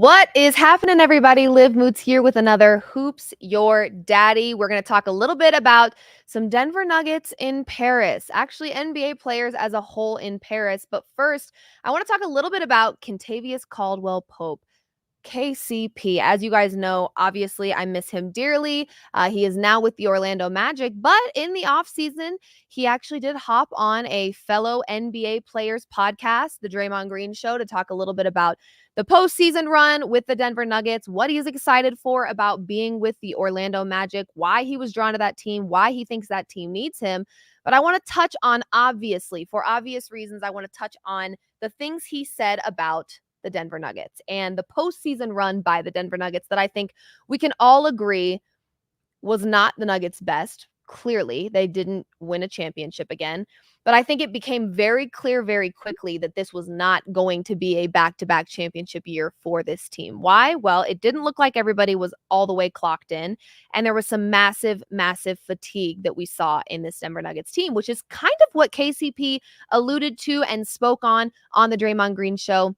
What is happening, everybody? Liv Moods here with another Hoops Your Daddy. We're going to talk a little bit about some Denver Nuggets in Paris, actually NBA players as a whole in Paris. But first, I want to talk a little bit about Kentavious Caldwell-Pope. KCP. As you guys know, obviously, I miss him dearly. He is now with the Orlando Magic, but in the offseason, he actually did hop on a fellow NBA players podcast, the Draymond Green Show, to talk a little bit about the postseason run with the Denver Nuggets, what he's excited for about being with the Orlando Magic, why he was drawn to that team, why he thinks that team needs him. But I want to touch on, obviously, for obvious reasons, I want to touch on the things he said about the Denver Nuggets and the postseason run by the Denver Nuggets that I think we can all agree was not the Nuggets' best. Clearly, they didn't win a championship again. But I think it became very clear very quickly that this was not going to be a back-to-back championship year for this team. Why? Well, it didn't look like everybody was all the way clocked in. And there was some massive, massive fatigue that we saw in this Denver Nuggets team, which is kind of what KCP alluded to and spoke on the Draymond Green Show.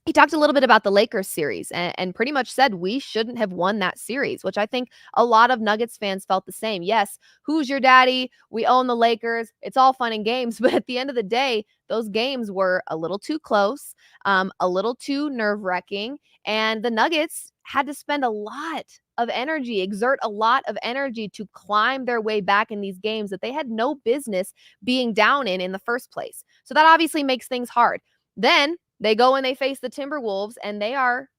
He talked a little bit about the Lakers series and pretty much said we shouldn't have won that series, which I think a lot of Nuggets fans felt the same. Yes, who's your daddy? We own the Lakers. It's all fun and games. But at the end of the day, those games were a little too close, a little too nerve-wracking. And the Nuggets had to spend a lot of energy, exert a lot of energy to climb their way back in these games that they had no business being down in the first place. So that obviously makes things hard. Then they go and they face the Timberwolves, and they are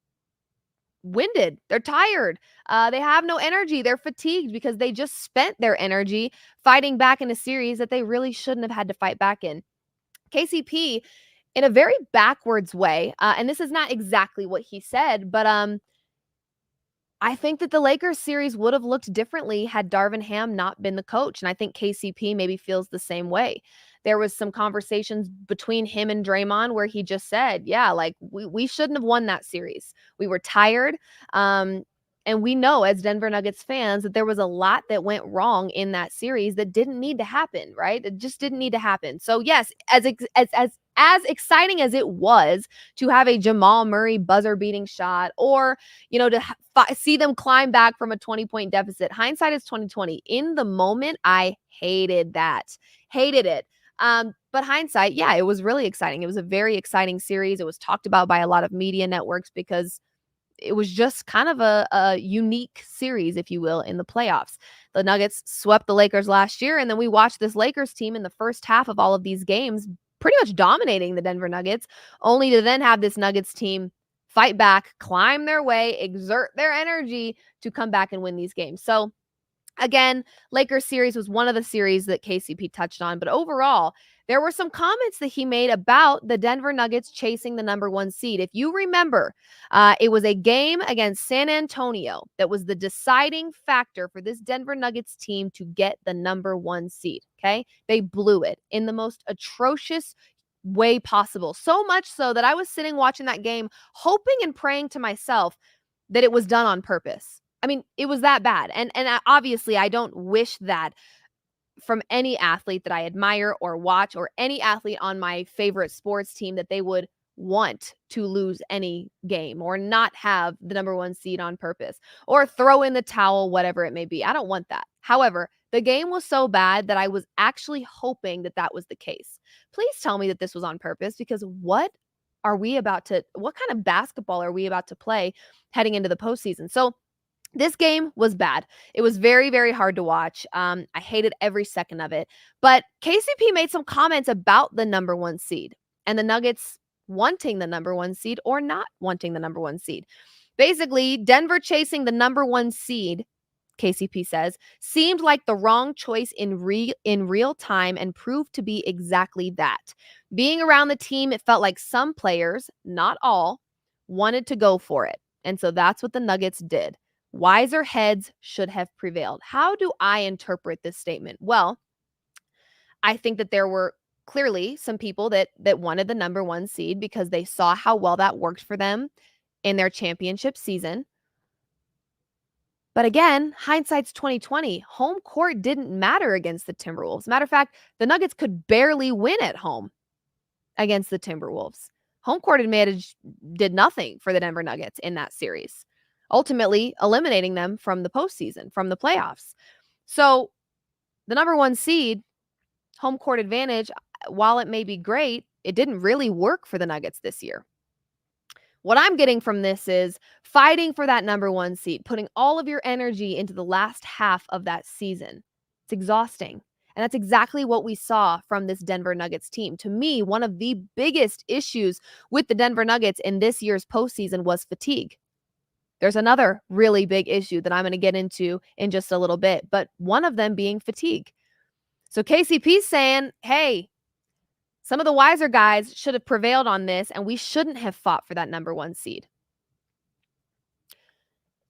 winded. They're tired. They have no energy. They're fatigued because they just spent their energy fighting back in a series that they really shouldn't have had to fight back in. KCP, in a very backwards way, and this is not exactly what he said, but I think that the Lakers series would have looked differently had Darvin Ham not been the coach. And I think KCP maybe feels the same way. There was some conversations between him and Draymond where he just said, yeah, like we shouldn't have won that series. We were tired. And we know as Denver Nuggets fans that there was a lot that went wrong in that series that didn't need to happen, right? It just didn't need to happen. So yes, as exciting as it was to have a Jamal Murray buzzer-beating shot, or to see them climb back from a 20-point deficit. Hindsight is 2020. In the moment, I hated that. Hated it. But hindsight, yeah, it was really exciting. It was a very exciting series. It was talked about by a lot of media networks because it was just kind of a unique series, if you will, in the playoffs. The Nuggets swept the Lakers last year, and then we watched this Lakers team in the first half of all of these games pretty much dominating the Denver Nuggets, only to then have this Nuggets team fight back, climb their way, exert their energy to come back and win these games. So again, Lakers series was one of the series that KCP touched on, but overall, there were some comments that he made about the Denver Nuggets chasing the number one seed. If you remember, it was a game against San Antonio that was the deciding factor for this Denver Nuggets team to get the number one seed, okay? They blew it in the most atrocious way possible. So much so that I was sitting watching that game, hoping and praying to myself that it was done on purpose. I mean, it was that bad. And obviously, I don't wish that from any athlete that I admire or watch, or any athlete on my favorite sports team, that they would want to lose any game or not have the number one seed on purpose or throw in the towel, whatever it may be. I don't want that. However, the game was so bad that I was actually hoping that that was the case. Please tell me that this was on purpose, because what kind of basketball are we about to play heading into the postseason? So this game was bad. It was very, very hard to watch. I hated every second of it. But KCP made some comments about the number one seed and the Nuggets wanting the number one seed or not wanting the number one seed. Basically, Denver chasing the number one seed, KCP says, seemed like the wrong choice in real time and proved to be exactly that. Being around the team, it felt like some players, not all, wanted to go for it. And so that's what the Nuggets did. Wiser heads should have prevailed. How do I interpret this statement? Well, I think that there were clearly some people that wanted the number one seed because they saw how well that worked for them in their championship season. But again, hindsight's 2020. Home court didn't matter against the Timberwolves. Matter of fact, the Nuggets could barely win at home against the Timberwolves. Home court advantage did nothing for the Denver Nuggets in that series, ultimately eliminating them from the postseason, from the playoffs. So the number 1 seed, home court advantage, while it may be great, it didn't really work for the Nuggets this year. What I'm getting from this is fighting for that number 1 seed, putting all of your energy into the last half of that season. It's exhausting. And that's exactly what we saw from this Denver Nuggets team. To me, one of the biggest issues with the Denver Nuggets in this year's postseason was fatigue. There's another really big issue that I'm going to get into in just a little bit, but one of them being fatigue. So KCP's saying, hey, some of the wiser guys should have prevailed on this, and we shouldn't have fought for that number 1 seed.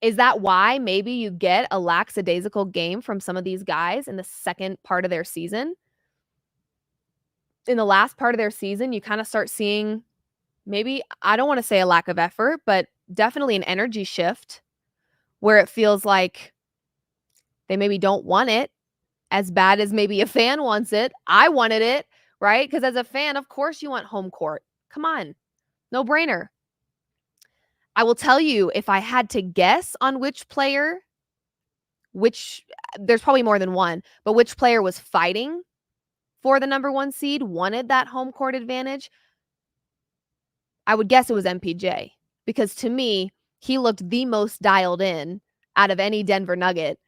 Is that why maybe you get a lackadaisical game from some of these guys in the second part of their season? In the last part of their season, you kind of start seeing maybe, I don't want to say a lack of effort, but definitely an energy shift where it feels like they maybe don't want it as bad as maybe a fan wants it. I wanted it, right? Because as a fan, of course you want home court. Come on, no brainer. I will tell you, if I had to guess on which player, there's probably more than one, but which player was fighting for the number 1 seed, wanted that home court advantage, I would guess it was MPJ. Because to me, he looked the most dialed in out of any Denver Nugget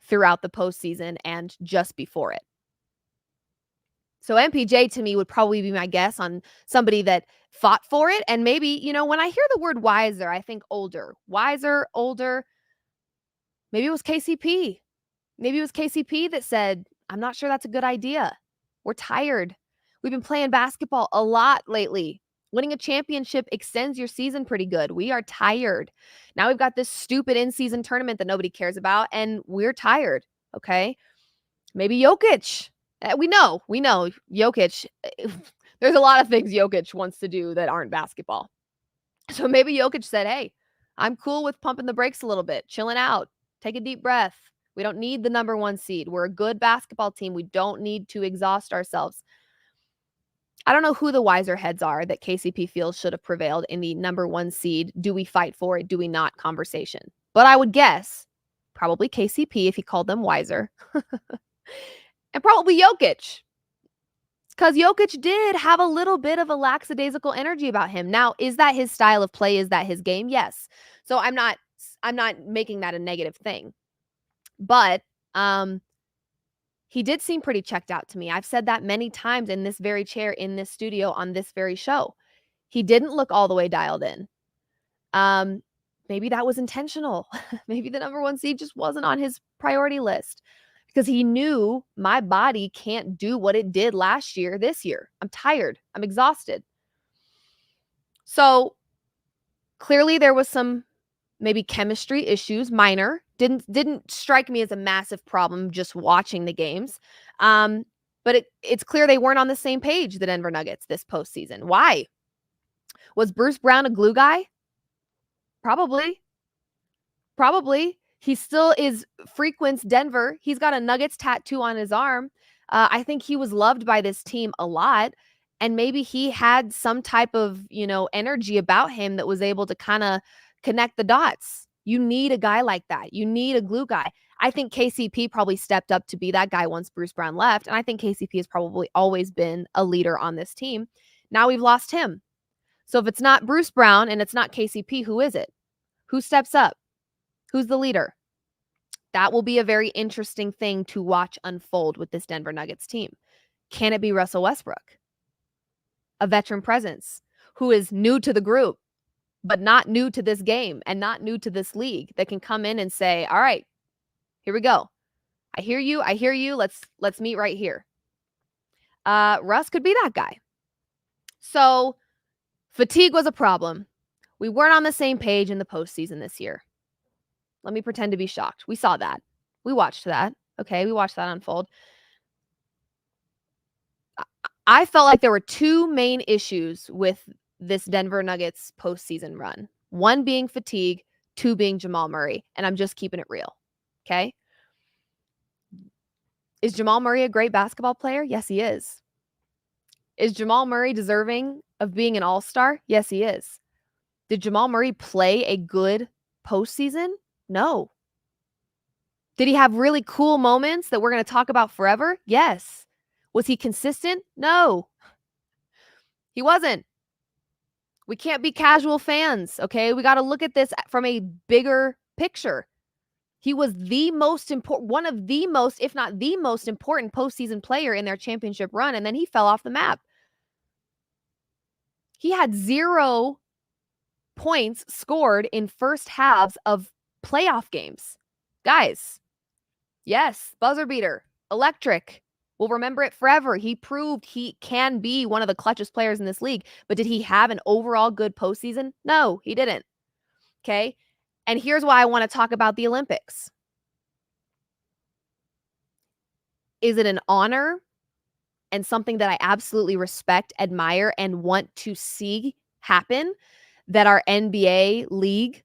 throughout the postseason and just before it. So MPJ to me would probably be my guess on somebody that fought for it. And maybe, when I hear the word wiser, I think older. Wiser, older. Maybe it was KCP. Maybe it was KCP that said, I'm not sure that's a good idea. We're tired. We've been playing basketball a lot lately. Winning a championship extends your season pretty good. We are tired. Now we've got this stupid in-season tournament that nobody cares about, and we're tired, okay? Maybe Jokić. We know Jokić. There's a lot of things Jokić wants to do that aren't basketball. So maybe Jokić said, hey, I'm cool with pumping the brakes a little bit, chilling out, take a deep breath. We don't need the number 1 seed. We're a good basketball team. We don't need to exhaust ourselves. I don't know who the wiser heads are that KCP feels should have prevailed in the number 1 seed. Do we fight for it? Do we not conversation? But I would guess probably KCP if he called them wiser. And probably Jokić. Because Jokić did have a little bit of a lackadaisical energy about him. Now, is that his style of play? Is that his game? Yes. So I'm not making that a negative thing. But he did seem pretty checked out to me. I've said that many times in this very chair, in this studio, on this very show. He didn't look all the way dialed in. Maybe that was intentional. Maybe the number 1 seed just wasn't on his priority list because he knew my body can't do what it did last year, this year. I'm tired. I'm exhausted. So clearly there was some maybe chemistry issues, minor. Didn't strike me as a massive problem just watching the games. But it's clear they weren't on the same page, the Denver Nuggets, this postseason. Why? Was Bruce Brown a glue guy? Probably. He still frequents Denver. He's got a Nuggets tattoo on his arm. I think he was loved by this team a lot. And maybe he had some type of, energy about him that was able to kind of connect the dots. You need a guy like that. You need a glue guy. I think KCP probably stepped up to be that guy once Bruce Brown left. And I think KCP has probably always been a leader on this team. Now we've lost him. So if it's not Bruce Brown and it's not KCP, who is it? Who steps up? Who's the leader? That will be a very interesting thing to watch unfold with this Denver Nuggets team. Can it be Russell Westbrook? A veteran presence who is new to the group, but not new to this game and not new to this league, that can come in and say, all right, here we go. I hear you. Let's meet right here. Russ could be that guy. So fatigue was a problem. We weren't on the same page in the postseason this year. Let me pretend to be shocked. We saw that. We watched that. Okay, we watched that unfold. I felt like there were 2 main issues with this Denver Nuggets postseason run. 1 being fatigue, 2 being Jamal Murray. And I'm just keeping it real. Okay? Is Jamal Murray a great basketball player? Yes, he is. Is Jamal Murray deserving of being an all-star? Yes, he is. Did Jamal Murray play a good postseason? No. Did he have really cool moments that we're going to talk about forever? Yes. Was he consistent? No. He wasn't. We can't be casual fans, okay? We got to look at this from a bigger picture. He was the most important, one of the most, if not the most important postseason player in their championship run, and then he fell off the map. He had 0 points scored in first halves of playoff games. Guys, yes, buzzer beater, electric. We'll remember it forever. He proved he can be one of the clutchest players in this league. But did he have an overall good postseason? No, he didn't. Okay. And here's why I want to talk about the Olympics. Is it an honor and something that I absolutely respect, admire, and want to see happen that our NBA league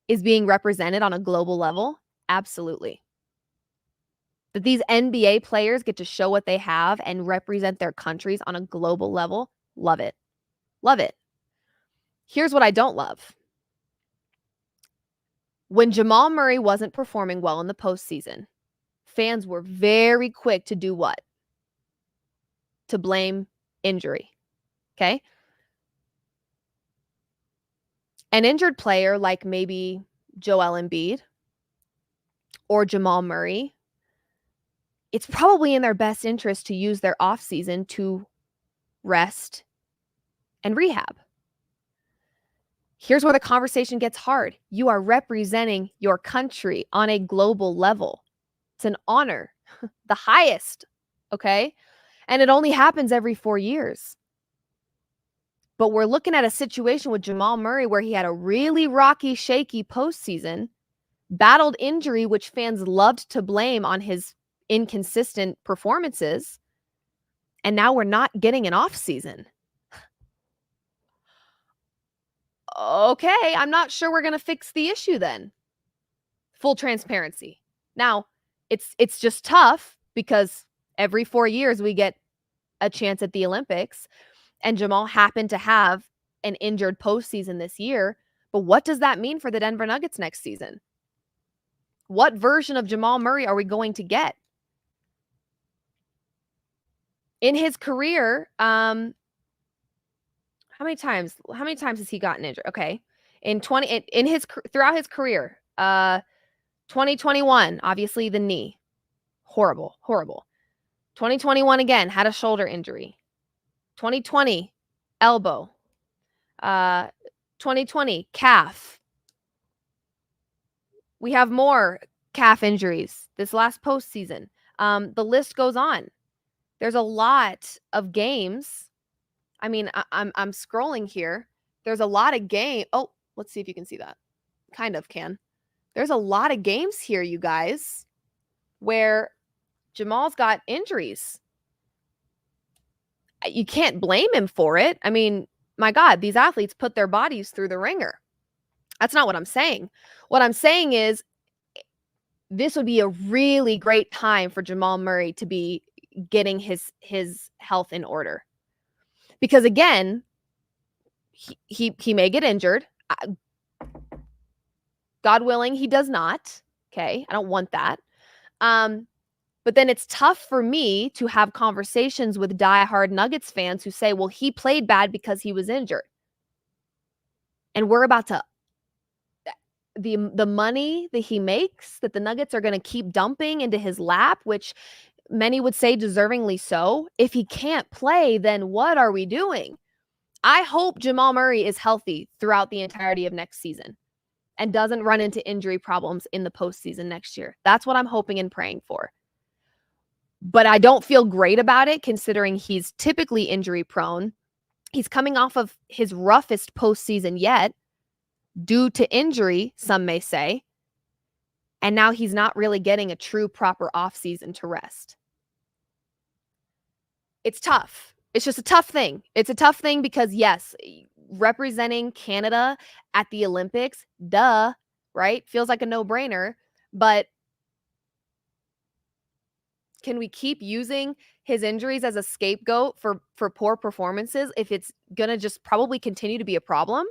is being represented on a global level? Absolutely. That these NBA players get to show what they have and represent their countries on a global level? Love it. Love it. Here's what I don't love. When Jamal Murray wasn't performing well in the postseason, fans were very quick to do what? To blame injury. Okay? An injured player like maybe Joel Embiid or Jamal Murray, it's probably in their best interest to use their offseason to rest and rehab. Here's where the conversation gets hard. You are representing your country on a global level. It's an honor, the highest, okay? And it only happens every 4 years. But we're looking at a situation with Jamal Murray where he had a really rocky, shaky postseason, battled injury, which fans loved to blame on his inconsistent performances, and now we're not getting an offseason. Okay, I'm not sure we're going to fix the issue then. Full transparency. Now, it's just tough because every 4 years we get a chance at the Olympics, and Jamal happened to have an injured postseason this year. But what does that mean for the Denver Nuggets next season? What version of Jamal Murray are we going to get? In his career, how many times has he gotten injured? Okay. Throughout his career, 2021, obviously the knee. Horrible. 2021 again, had a shoulder injury. 2020, elbow. 2020, calf. We have more calf injuries this last postseason. The list goes on. There's a lot of games. I mean, I'm scrolling here. There's a lot of game. Oh, let's see if you can see that. Kind of can. There's a lot of games here, you guys, where Jamal's got injuries. You can't blame him for it. I mean, my God, these athletes put their bodies through the ringer. That's not what I'm saying. What I'm saying is this would be a really great time for Jamal Murray to be getting his health in order. Because again, he may get injured. God willing, he does not. Okay, I don't want that. But then it's tough for me to have conversations with diehard Nuggets fans who say, well, he played bad because he was injured. And we're about to, the money that he makes, that the Nuggets are going to keep dumping into his lap, which many would say deservingly so. If he can't play, then what are we doing? I hope Jamal Murray is healthy throughout the entirety of next season and doesn't run into injury problems in the postseason next year. That's what I'm hoping and praying for. But I don't feel great about it considering he's typically injury prone. He's coming off of his roughest postseason yet due to injury, some may say. And now he's not really getting a true proper offseason to rest. It's tough. It's just a tough thing. It's a tough thing because, yes, representing Canada at the Olympics, duh, right? Feels like a no-brainer. But can we keep using his injuries as a scapegoat for poor performances if it's gonna just probably continue to be a problem.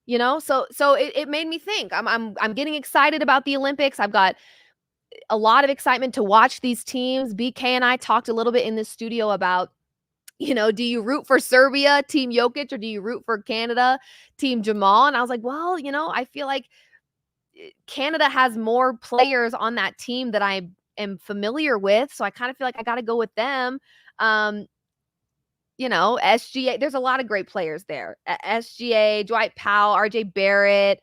So it made me think. I'm getting excited about the Olympics. I've got a lot of excitement to watch these teams. BK and I talked a little bit in the studio about, do you root for Serbia, Team Jokić, or do you root for Canada, Team Jamal? And I was like, well, I feel like Canada has more players on that team that I am familiar with, so I kind of feel like I got to go with them. Um, SGA, there's a lot of great players there. SGA, Dwight Powell, RJ Barrett,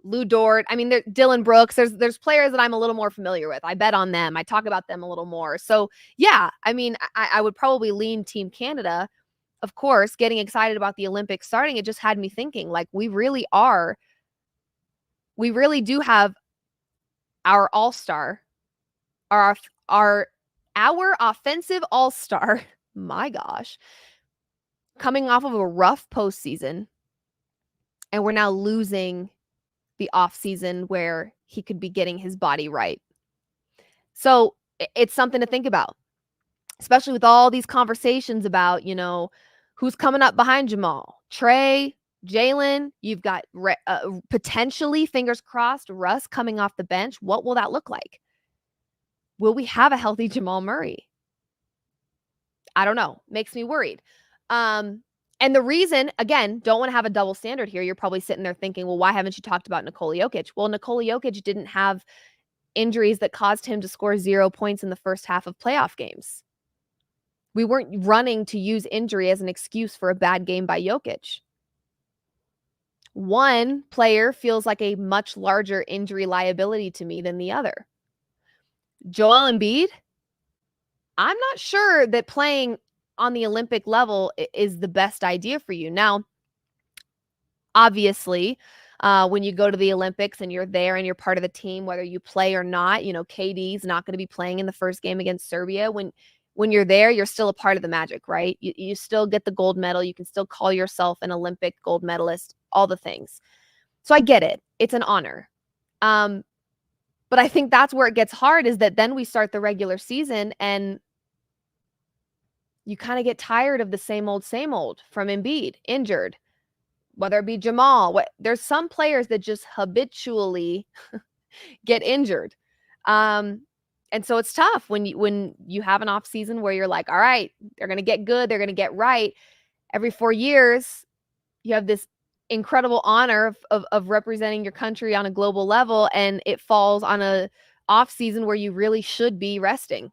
Lou Dort. I mean, Dylan Brooks. There's players that I'm a little more familiar with. I bet on them. I talk about them a little more. So yeah, I mean, I would probably lean Team Canada. Of course, getting excited about the Olympics starting, it just had me thinking, like, we really do have our all-star, our offensive all-star. My gosh, coming off of a rough postseason, and we're now losing the off season where he could be getting his body right. So it's something to think about, especially with all these conversations about, who's coming up behind Jamal, Trey, Jalen. You've got potentially, fingers crossed, Russ coming off the bench. What will that look like? Will we have a healthy Jamal Murray? I don't know. Makes me worried. And the reason, again, don't want to have a double standard here. You're probably sitting there thinking, well, why haven't you talked about Nikola Jokić? Well, Nikola Jokić didn't have injuries that caused him to score 0 points in the first half of playoff games. We weren't running to use injury as an excuse for a bad game by Jokić. One player feels like a much larger injury liability to me than the other. Joel Embiid, I'm not sure that playing on the Olympic level is the best idea for you. Now, obviously, when you go to the Olympics and you're there and you're part of the team, whether you play or not, KD's not going to be playing in the first game against Serbia. When you're there, you're still a part of the magic, right? You still get the gold medal. You can still call yourself an Olympic gold medalist, all the things. So I get it. It's an honor. But I think that's where it gets hard, is that then we start the regular season and you kind of get tired of the same old from Embiid, injured, whether it be Jamal. There's some players that just habitually get injured. And so it's tough when you have an off season where you're like, all right, they're going to get good. They're going to get right. Every 4 years, you have this incredible honor of representing your country on a global level. And it falls on a off season where you really should be resting,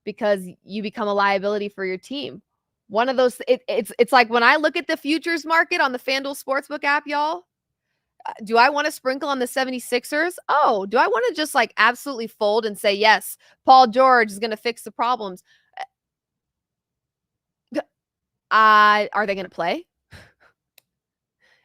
because you become a liability for your team. One of those, it's like when I look at the futures market on the FanDuel Sportsbook app, y'all, do I want to sprinkle on the 76ers? Oh, do I want to just like absolutely fold and say, yes, Paul George is going to fix the problems? Are they going to play?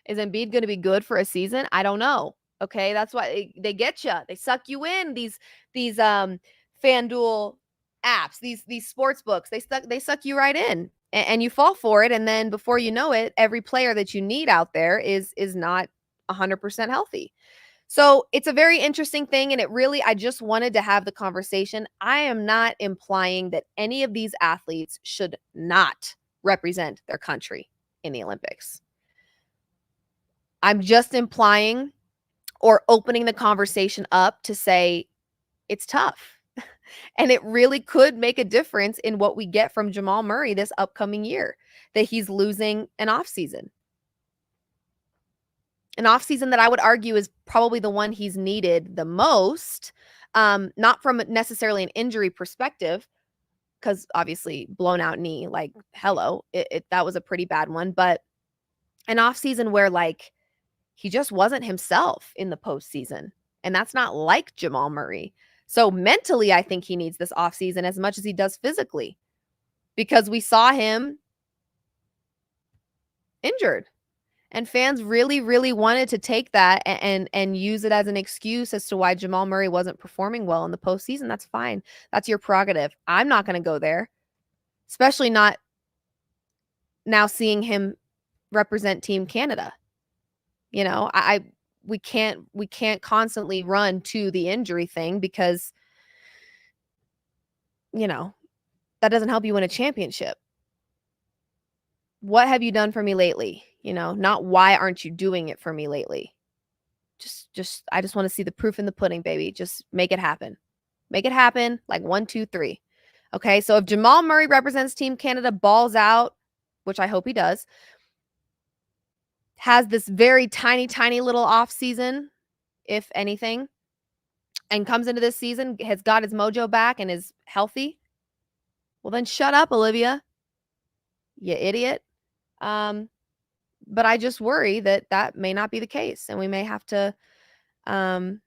Is Embiid going to be good for a season? I don't know. Okay, that's why they get you. They suck you in, these FanDuel apps, these sports books. They suck you right in, and you fall for it. And then before you know it, every player that you need out there is not 100% healthy. So it's a very interesting thing. And I just wanted to have the conversation. I am not implying that any of these athletes should not represent their country in the Olympics. I'm just implying or opening the conversation up to say it's tough. And it really could make a difference in what we get from Jamal Murray this upcoming year, that he's losing an offseason. An offseason that I would argue is probably the one he's needed the most, not from necessarily an injury perspective, because obviously blown out knee, like, hello, that was a pretty bad one, but an offseason where like he just wasn't himself in the postseason. And that's not like Jamal Murray. So mentally, I think he needs this offseason as much as he does physically, because we saw him injured. And fans really, really wanted to take that and use it as an excuse as to why Jamal Murray wasn't performing well in the postseason. That's fine. That's your prerogative. I'm not going to go there, especially not now seeing him represent Team Canada. We can't constantly run to the injury thing, because that doesn't help you win a championship. What have you done for me lately? Not why aren't you doing it for me lately? I just want to see the proof in the pudding, baby. Just make it happen. Make it happen like 1, 2, 3. Okay, so if Jamal Murray represents Team Canada, balls out, which I hope he does, has this very tiny, tiny little off season, if anything, and comes into this season, has got his mojo back and is healthy, well then shut up, Olivia, you idiot. But I just worry that may not be the case, and we may have to, I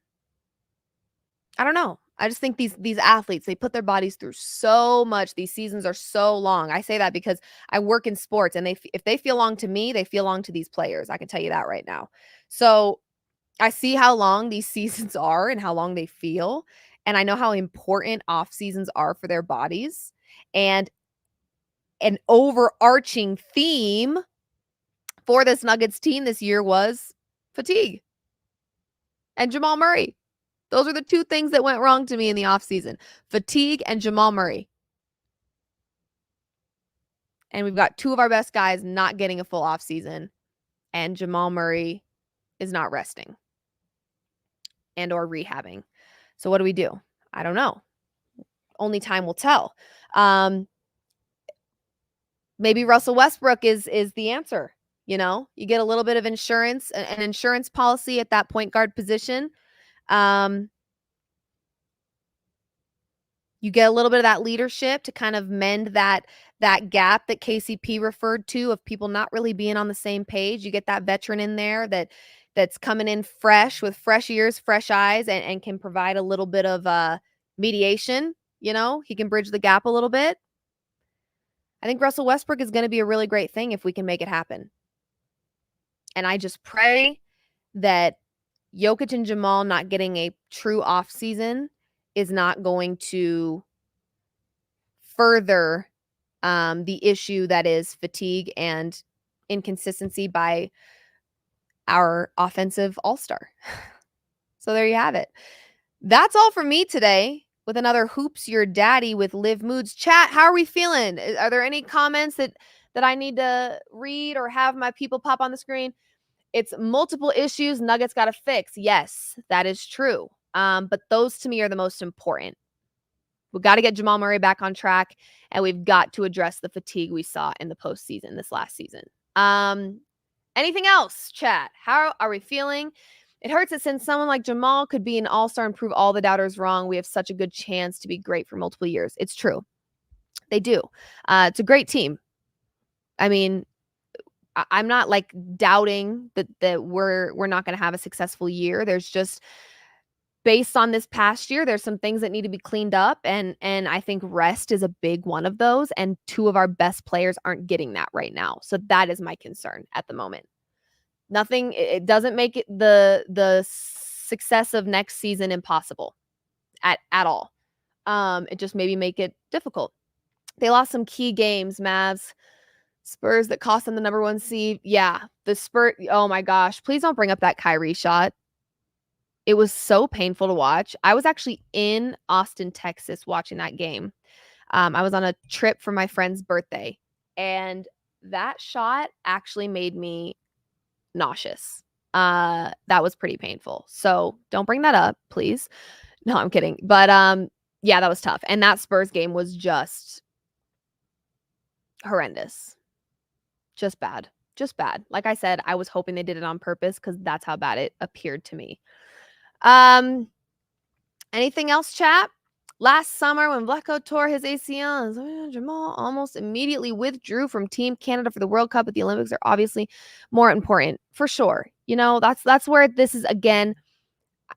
don't know. I just think these athletes, they put their bodies through so much. These seasons are so long. I say that because I work in sports, and if they feel long to me, they feel long to these players. I can tell you that right now. So I see how long these seasons are and how long they feel, and I know how important off seasons are for their bodies. And an overarching theme for this Nuggets team this year was fatigue and Jamal Murray. Those are the two things that went wrong to me in the offseason. Fatigue and Jamal Murray. And we've got two of our best guys not getting a full offseason, and Jamal Murray is not resting and or rehabbing. So what do we do? I don't know. Only time will tell. Maybe Russell Westbrook is the answer. You get a little bit of insurance, an insurance policy at that point guard position. You get a little bit of that leadership to kind of mend that gap that KCP referred to of people not really being on the same page. You get that veteran in there that's coming in fresh with fresh ears, fresh eyes, and can provide a little bit of mediation. He can bridge the gap a little bit. I think Russell Westbrook is going to be a really great thing if we can make it happen. And I just pray that Jokić and Jamal not getting a true off season is not going to further the issue that is fatigue and inconsistency by our offensive all-star. So there you have it. That's all from me today with another Hoops Your Daddy with Liv Moods. Chat, how are we feeling? Are there any comments that I need to read or have my people pop on the screen? It's multiple issues Nuggets got to fix. Yes, that is true. But those to me are the most important. We've got to get Jamal Murray back on track, and we've got to address the fatigue we saw in the postseason this last season. Anything else, chat? How are we feeling? It hurts that since someone like Jamal could be an all-star and prove all the doubters wrong, we have such a good chance to be great for multiple years. It's true. They do. It's a great team. I mean, I'm not like doubting that we're not going to have a successful year. There's just, based on this past year, there's some things that need to be cleaned up, and I think rest is a big one of those, and two of our best players aren't getting that right now. So that is my concern at the moment. Nothing, it doesn't make it the success of next season impossible at all. It just maybe make it difficult. They lost some key games, Mavs. Spurs that cost them the number 1 seed. Yeah, the Spurs. Oh my gosh. Please don't bring up that Kyrie shot. It was so painful to watch. I was actually in Austin, Texas watching that game. I was on a trip for my friend's birthday, and that shot actually made me nauseous. That was pretty painful. So don't bring that up, please. No, I'm kidding. But yeah, that was tough. And that Spurs game was just horrendous. Just bad. Just bad. Like I said, I was hoping they did it on purpose because that's how bad it appeared to me. Anything else, chat? Last summer when Vlecko tore his ACL, Jamal almost immediately withdrew from Team Canada for the World Cup, but the Olympics are obviously more important. For sure. That's where this is, again,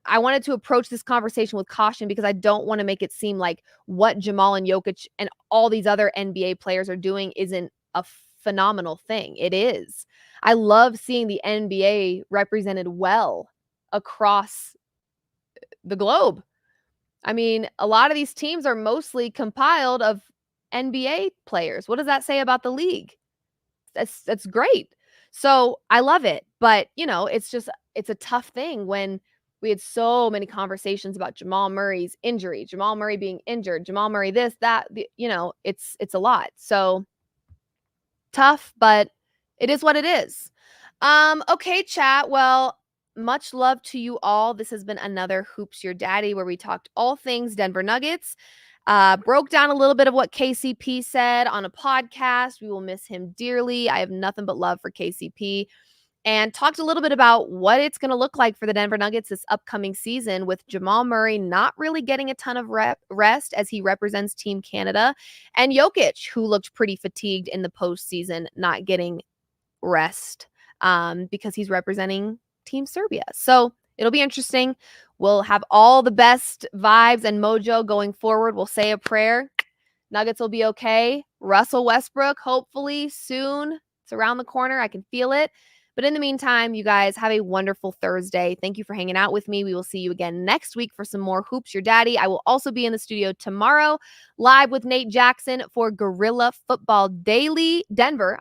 I wanted to approach this conversation with caution because I don't want to make it seem like what Jamal and Jokić and all these other NBA players are doing isn't a phenomenal thing. It is. I love seeing the NBA represented well across the globe. I mean, a lot of these teams are mostly compiled of NBA players. What does that say about the league? That's great. So I love it. But, it's a tough thing when We had so many conversations about Jamal Murray's injury, Jamal Murray being injured, Jamal Murray this, that, it's a lot. So tough, but it is what it is. Okay, chat. Well, much love to you all. This has been another Hoops Your Daddy where we talked all things Denver Nuggets. Broke down a little bit of what KCP said on a podcast. We will miss him dearly. I have nothing but love for KCP. And talked a little bit about what it's going to look like for the Denver Nuggets this upcoming season with Jamal Murray not really getting a ton of rest as he represents Team Canada, and Jokić, who looked pretty fatigued in the postseason, not getting rest because he's representing Team Serbia. So it'll be interesting. We'll have all the best vibes and mojo going forward. We'll say a prayer. Nuggets will be okay. Russell Westbrook, hopefully soon. It's around the corner. I can feel it. But in the meantime, you guys have a wonderful Thursday. Thank you for hanging out with me. We will see you again next week for some more Hoops Your Daddy. I will also be in the studio tomorrow, live with Nate Jackson for Gorilla Football Daily Denver,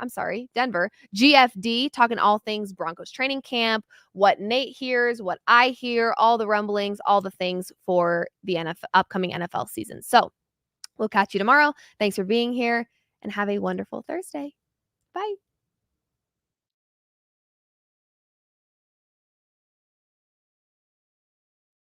GFD, talking all things Broncos training camp, what Nate hears, what I hear, all the rumblings, all the things for the upcoming NFL season. So we'll catch you tomorrow. Thanks for being here and have a wonderful Thursday. Bye.